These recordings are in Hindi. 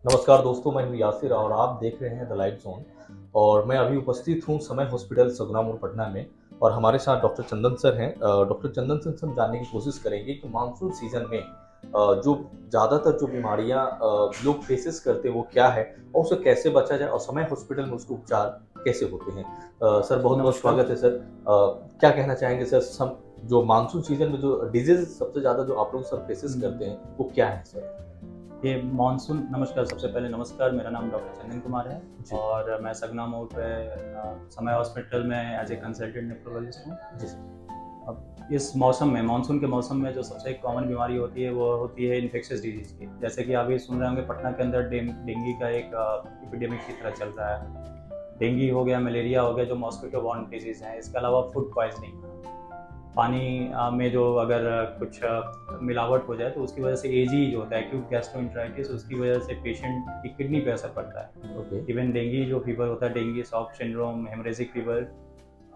नमस्कार दोस्तों, मैं हूं यासिर और आप देख रहे हैं द लाइव जोन। और मैं अभी उपस्थित हूं समय हॉस्पिटल सगुना मोड़ पटना में। और हमारे साथ डॉक्टर चंदन सर हैं। डॉक्टर चंदन सर से हम जानने की कोशिश करेंगे कि मानसून सीजन में जो ज़्यादातर जो बीमारियां लोग फेसेस करते हैं वो क्या है और उससे कैसे बचा जाए और समय हॉस्पिटल में उसके उपचार कैसे होते हैं। सर बहुत बहुत नमस्कार। स्वागत है सर। क्या कहना चाहेंगे सर, जो मानसून सीजन में जो डिजीज सबसे ज़्यादा जो आप लोग सर फेसेस करते हुँ, हैं वो क्या है सर? ये मानसून नमस्कार, सबसे पहले नमस्कार, मेरा नाम डॉक्टर चंदन कुमार है जी। और मैं सगना मोड़ पे समय हॉस्पिटल में एज़ ए कंसल्टेंट नेफ्रोलॉजिस्ट हूँ। जी। अब इस मौसम में मानसून के मौसम में जो सबसे कॉमन बीमारी होती है, वो होती है इन्फेक्शियस डिजीज़ की। जैसे कि आप ये सुन रहे होंगे पटना के अंदर डेंगू का एक एपिडेमिक की तरह चल रहा है। डेंगू हो गया, मलेरिया हो गया, जो मॉस्किटो बॉर्न डिजीज़ हैं। इसके अलावा फूड पॉइज़निंग, पानी में जो अगर कुछ मिलावट हो जाए तो उसकी वजह से एजी जो होता है एक्यूट गैस्ट्रोएंटेराइटिस, उसकी वजह से पेशेंट की किडनी पे असर पड़ता है। ओके। इवन डेंगू जो फीवर होता है, dengue soft syndrome, haemorrhagic fever,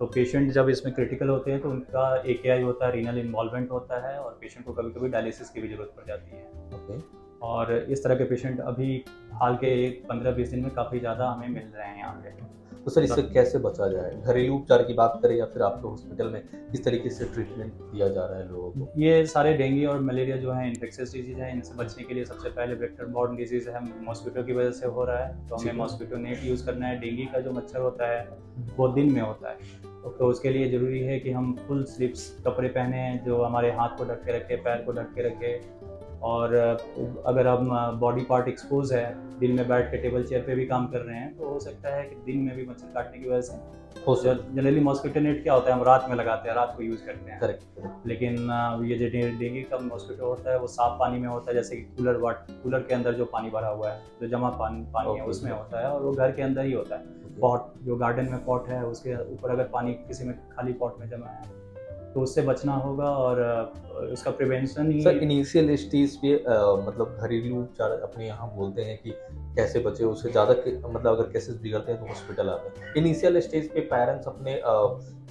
तो पेशेंट जब इसमें क्रिटिकल होते हैं तो उनका एकेआई होता है, रीनल इन्वॉल्वमेंट होता है और पेशेंट को कभी कभी डायलिसिस की भी जरूरत पड़ जाती है। ओके। और इस तरह के पेशेंट अभी हाल के 15-20 दिन में काफ़ी ज़्यादा हमें मिल रहे हैं यहाँ पे। तो सर इससे सर, कैसे बचा जाए? घरेलू उपचार की बात करें या फिर आपके हॉस्पिटल में किस तरीके से ट्रीटमेंट दिया जा रहा है लोगों को? ये सारे डेंगू और मलेरिया जो है इन्फेक्शियस डिजीज़ है, इनसे बचने के लिए सबसे पहले वेक्टर बॉर्न डिजीज़ है, मॉस्किटो की वजह से हो रहा है, तो हमें ठीक है। मॉस्किटो नेट यूज़ करना है। डेंगू का जो मच्छर होता है, वो दिन में होता है, तो उसके लिए ज़रूरी है कि हम फुल स्लीव्स कपड़े पहने, जो हमारे हाथ को ढक के रखे, पैर को ढक के रखे। और अगर हम बॉडी पार्ट एक्सपोज़ है, दिन में बैठ के टेबल चेयर पे भी काम कर रहे हैं, तो हो सकता है कि दिन में भी मच्छर काटने की वजह से हो सकता है। जनरली मॉस्किटो नेट क्या होता है, हम रात में लगाते हैं, रात को यूज़ करते हैं। Correct, correct. लेकिन ये जो डेंगू का मॉस्किटो होता है, वो साफ पानी में होता है, जैसे कि कूलर के अंदर जो पानी भरा हुआ है, जो जमा पानी पानी है ओके, उसमें ओके, होता है और वो घर के अंदर ही होता है। ओके। पॉट जो गार्डन में पॉट है, उसके ऊपर अगर पानी किसी में खाली पॉट में जमा है, तो उससे बचना होगा और उसका प्रिवेंशन सर ही। इनिशियल स्टेज पे मतलब घरेलू उपचार अपने यहाँ बोलते हैं कि कैसे बचे उससे ज़्यादा मतलब अगर केसेस बिगड़ते हैं तो हॉस्पिटल आते हैं। इनिशियल स्टेज पे पेरेंट्स अपने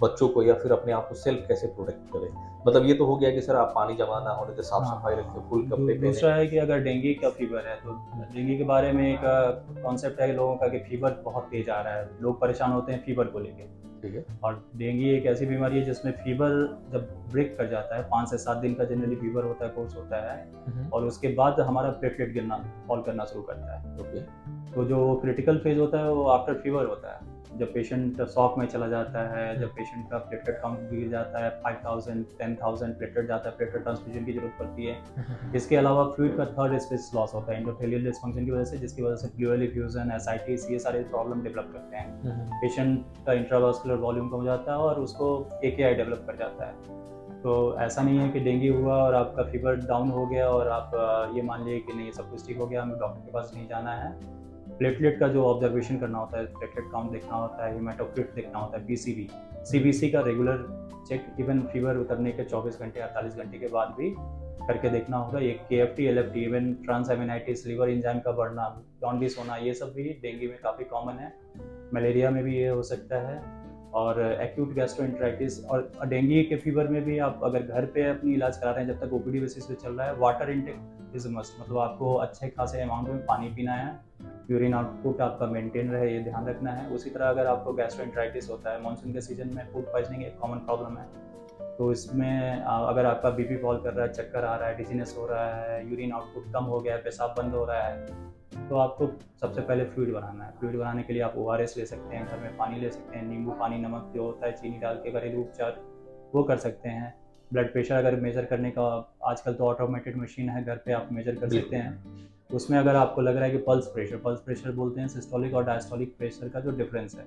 बच्चों को या फिर अपने आप को सेल्फ कैसे प्रोटेक्ट करें? मतलब ये तो हो गया कि सर आप पानी जमा ना होने दें, साफ-सफाई रखें, फुल कपड़े पहने। दूसरा है कि अगर डेंगू का फीवर है, तो डेंगू के बारे में एक कॉन्सेप्ट है लोगों का कि फीवर बहुत तेज आ रहा है, लोग परेशान होते हैं फीवर को लेके। ठीक है। और डेंगू एक ऐसी बीमारी है जिसमें फीवर जब ब्रेक कर जाता है, 5 से 7 दिन का जनरली फीवर होता है, कोर्स होता है, हुँ, हुँ। और उसके बाद हमारा प्लेटलेट गिरना फॉल करना शुरू करता है। ओके। तो जो क्रिटिकल फेज़ होता है वो आफ्टर फीवर होता है। जब पेशेंट शॉक में चला जाता है, जब पेशेंट का प्लेटलेट काउंट गिर जाता है, 5000 10,000 प्लेटलेट जाता है, प्लेटलेट ट्रांसफ्यूजन की ज़रूरत पड़ती है। हुँ, हुँ, हुँ। इसके अलावा फ्लूइड का थर्ड स्पेस लॉस होता है एंडोथेलियल डिसफंक्शन की वजह से, जिसकी वजह से प्लूरल एफ्यूजन, एसाइटिस, ये सारे प्रॉब्लम डेवलप करते हैं। हुँ, हुँ। पेशेंट का इंट्रावास्कुलर वॉल्यूम कम हो जाता है और उसको एकेआई डेवलप कर जाता है। तो ऐसा नहीं है कि डेंगू हुआ और आपका फीवर डाउन हो गया और आप ये मान लिए कि नहीं सब कुछ ठीक हो गया, हमें डॉक्टर के पास नहीं जाना है। प्लेटलेट का जो ऑब्जर्वेशन करना होता है, प्लेटलेट काउंट देखना होता है, हेमाटोक्रिट देखना होता है, पीसीबी, सीबीसी का रेगुलर चेक, इवन फीवर उतरने के 24 घंटे 48 घंटे के बाद भी करके देखना होगा। ये KFT, LFT, even transaminitis, liver enzyme का बढ़ना, जॉन्डिस होना, ये सब भी डेंगू में काफ़ी कॉमन है। मलेरिया में भी ये हो सकता है और एक्यूट गैस्ट्रोएंटेराइटिस। और डेंगू के फीवर में भी आप अगर घर पे अपनी इलाज करा रहे हैं, जब तक ओपीडी बेसिस पे चल रहा है, वाटर इनटेक इज मस्ट, मतलब आपको अच्छे खासे अमाउंट में पानी पीना है, यूरिन आउटपुट आपका मेंटेन रहे, ये ध्यान रखना है। उसी तरह अगर आपको गैस्ट्रोएंटेराइटिस होता है, मानसून के सीजन में फूड पॉइजनिंग एक कॉमन प्रॉब्लम है, तो इसमें अगर आपका बीपी फॉल कर रहा है, चक्कर आ रहा है, डिजीनेस हो रहा है, यूरिन आउटपुट कम हो गया है, पेशाब बंद हो रहा है, तो आपको सबसे पहले फ्लूइड बनाना है। फ्लूइड बनाने के लिए आप ओआरएस ले सकते हैं, घर में पानी ले सकते हैं, नींबू पानी, नमक जो होता है, चीनी डाल के घरेलू उपचार वो कर सकते हैं। ब्लड प्रेशर अगर मेज़र करने का, आजकल तो ऑटोमेटेड मशीन है, घर पे आप मेज़र कर सकते बिल्कुल। हैं। उसमें अगर आपको लग रहा है कि पल्स प्रेशर बोलते हैं सिस्टोलिक और डायस्टोलिक प्रेशर का जो डिफरेंस है,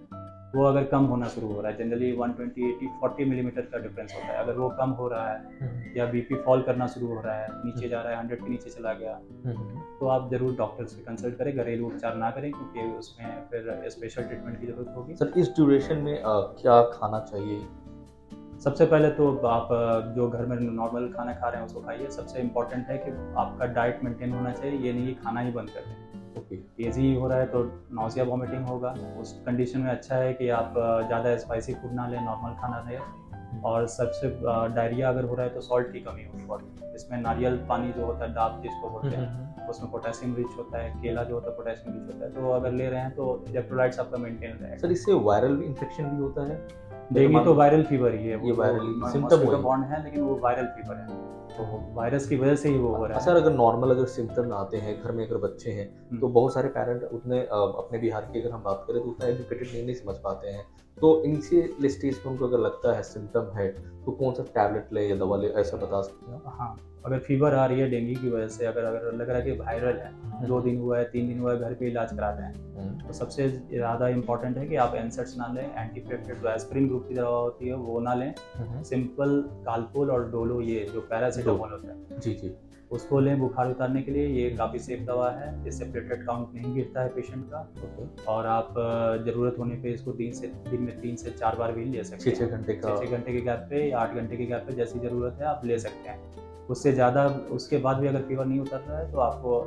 वो अगर कम होना शुरू हो रहा है, जनरली 120, 80, 40 मिलीमीटर का डिफरेंस होता है, अगर वो कम हो रहा है हुँ, हुँ। या बीपी फॉल करना शुरू हो रहा है, हुँ, नीचे जा रहा है, 100 के नीचे चला गया, हुँ, हुँ। तो आप ज़रूर डॉक्टर से कंसल्ट करें, घरेलू उपचार ना करें, क्योंकि उसमें फिर स्पेशल ट्रीटमेंट की ज़रूरत होगी। सर इस ड्यूरेशन में क्या खाना चाहिए? सबसे पहले तो आप जो घर में नॉर्मल खाना खा रहे हैं उसको खाइए। सबसे इम्पोर्टेंट है कि आपका डाइट मेंटेन होना चाहिए, ये नहीं कि खाना ही बंद कर दें। ओके। एजी हो रहा है तो नौसिया वॉमिटिंग होगा, उस कंडीशन में अच्छा है कि आप ज़्यादा स्पाइसी फूड ना लें, नॉर्मल खाना लें। और सबसे डायरिया अगर हो रहा है तो सॉल्ट की कमी होगी बॉडी में। इसमें नारियल पानी जो होता है, डाब जिसको बोलते हैं, उसमें पोटेशियम रिच होता है, केला जो होता है पोटेशियम रिच होता है, तो अगर ले रहे हैं तो इलेक्ट्रोलाइट्स आपका मेंटेन रहेगा। सर इससे वायरल इन्फेक्शन भी होता है? डेंगू तो वायरल फीवर ही है, ये वायरल सिम्टम मॉस्किटो बॉर्न है, लेकिन वो वायरल फीवर है, तो वायरस की वजह से ही वो हो रहा है। सर अगर नॉर्मल अगर सिम्टम आते हैं घर में, अगर बच्चे हैं तो बहुत सारे पेरेंट उतने अपने बिहार की अगर हम बात करें तो उतना एजुकेटेड नहीं समझ पाते हैं, तो इनिशियल स्टेज पे उनको अगर लगता है सिम्टम है तो कौन सा टैबलेट ले या दवा ले, ऐसा बता सकते हैं? हाँ, अगर फीवर आ रही है डेंगू की वजह से, अगर अगर लग रहा है कि वायरल है, 2 दिन हुआ है 3 दिन हुआ है, घर पे इलाज करा रहे हैं, तो सबसे ज़्यादा इंपॉर्टेंट है कि आप एनसेट्स ना लें, एंटीप्लेटलेट जो एस्पिरिन ग्रुप की दवा होती है वो ना लें, सिंपल कालपोल और डोलो, ये जो पैरासीटामोल होता है जी जी, उसको लें बुखार उतारने के लिए। ये काफ़ी सेफ दवा है, इससे प्लेटलेट काउंट नहीं गिरता है पेशेंट का, और आप ज़रूरत होने पे इसको दिन में 3 से 4 बार भी ले सकते हैं। 6 घंटे का 6 घंटे के गैप पे या 8 घंटे के गैप पे जैसी ज़रूरत है आप ले सकते हैं। उससे ज़्यादा उसके बाद भी अगर फीवर नहीं उतर रहा है तो आपको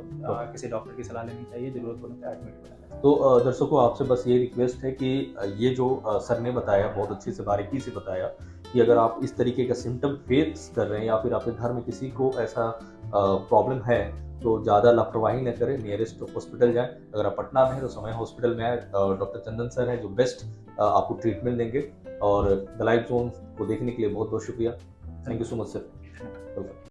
किसी डॉक्टर की सलाह लेनी चाहिए, ज़रूरत होने पे एडमिट हो जाना। तो दर्शकों आपसे बस ये रिक्वेस्ट है कि ये जो सर ने बताया, बहुत अच्छी से बारीकी से बताया कि अगर आप इस तरीके का सिम्टम फेस कर रहे हैं या फिर आपके घर में किसी को ऐसा प्रॉब्लम है तो ज़्यादा लापरवाही न करें, नियरेस्ट हॉस्पिटल जाएं। अगर आप पटना में हैं तो समय हॉस्पिटल में आए, डॉक्टर चंदन सर हैं जो बेस्ट आपको ट्रीटमेंट देंगे। और द लाइफ जोन को देखने के लिए बहुत बहुत शुक्रिया। Thank you so much sir.